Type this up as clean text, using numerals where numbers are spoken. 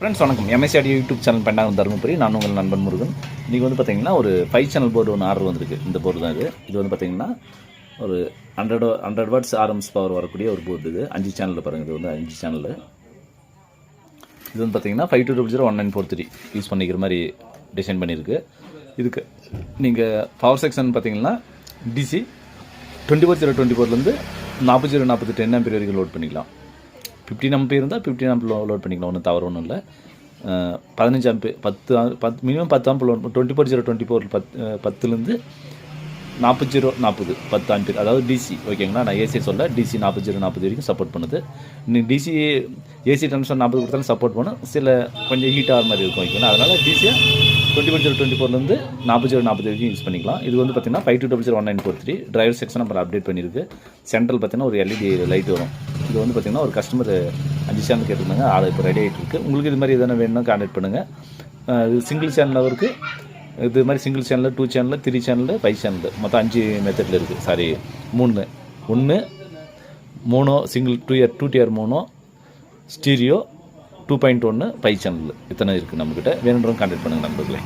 Friends வணக்கம். MSc audio YouTube channel பண்ணாங்க தருமபுரி. நான் உங்கள் நண்பன் முருகன். இன்றைக்கி வந்து பார்த்திங்கன்னா ஒரு 5 சேனல் போர்டு ஒன்று ஆர்டர் வந்திருக்கு. இந்த போர்டு தான் இது வந்து பார்த்திங்கன்னா ஒரு 100 வாட்ஸ் ஆர்எம்எஸ் பவர் வரக்கூடிய ஒரு போர்டு. இது 5 சேனலில் பாருங்கள். இது வந்து 5 சேனல். இது வந்து பார்த்திங்கன்னா 52001943 யூஸ் பண்ணிக்கிற மாதிரி டிசைன் பண்ணியிருக்கு. இதுக்கு நீங்கள் பவர் செக்ஷன் பார்த்திங்கன்னா டிசி 24024லேருந்து 4008 10 வரைக்கும் லோட் பண்ணிக்கலாம். 15 ஆம்பியர் இருந்தால் 15 ஆம்பியர் லோட் பண்ணிக்கலாம். ஒன்றும் தவறு ஒன்றும் இல்லை. 15 ampere 10 minimum 10 ampere load 24 10லேருந்து 40 10 ampere, அதாவது டிசி. ஓகேங்களா, நான் ஏசி சொல்ல டிசி 40 வரைக்கும் சப்போர்ட் பண்ணுது. நீங்கள் டிசி ஏசி ட்ரான்ஸ்ஃபர் 40 கொடுத்தாலும் சப்போர்ட் பண்ணும். சில கொஞ்சம் ஹீட் ஆகிற மாதிரி இருக்கும். ஓகேங்களா, அதனால் டிசியை 24 40 வரைக்கும் யூஸ் பண்ணிக்கலாம். இது வந்து பார்த்திங்கன்னா 52001943 டிரைவர் செக்ஷன் அப்புறம் அப்டேட் பண்ணியிருக்கு. சென்ட்ரல் பார்த்திங்கன்னா ஒரு எல்இடி லைட் வரும். இது வந்து பார்த்திங்கன்னா ஒரு கஸ்டமர் 5 சேனல் கேட்டிருந்தாங்க. ஆள் இப்போ ரெடி ஆகிட்டு இருக்குது. உங்களுக்கு இது மாதிரி எதனா வேணும்னா கான்டாக்ட் பண்ணுங்கள். இது சிங்கிள் சேனலில் இருக்குது. இது மாதிரி சிங்கிள் சேனலில் 2 சேனலில் 3 சேனலில் 5 சேனல் மொத்தம் 5 மெத்தடில் இருக்குது. சாரி 3 மோனோ சிங்கிள் 2 டிஆர் மோனோ ஸ்டீரியோ 2.1 5 சேனல் இத்தனை இருக்குது நம்மக்கிட்ட. வேணுன்றவங்க கான்டாக்ட் பண்ணுங்கள் நண்பர்களே.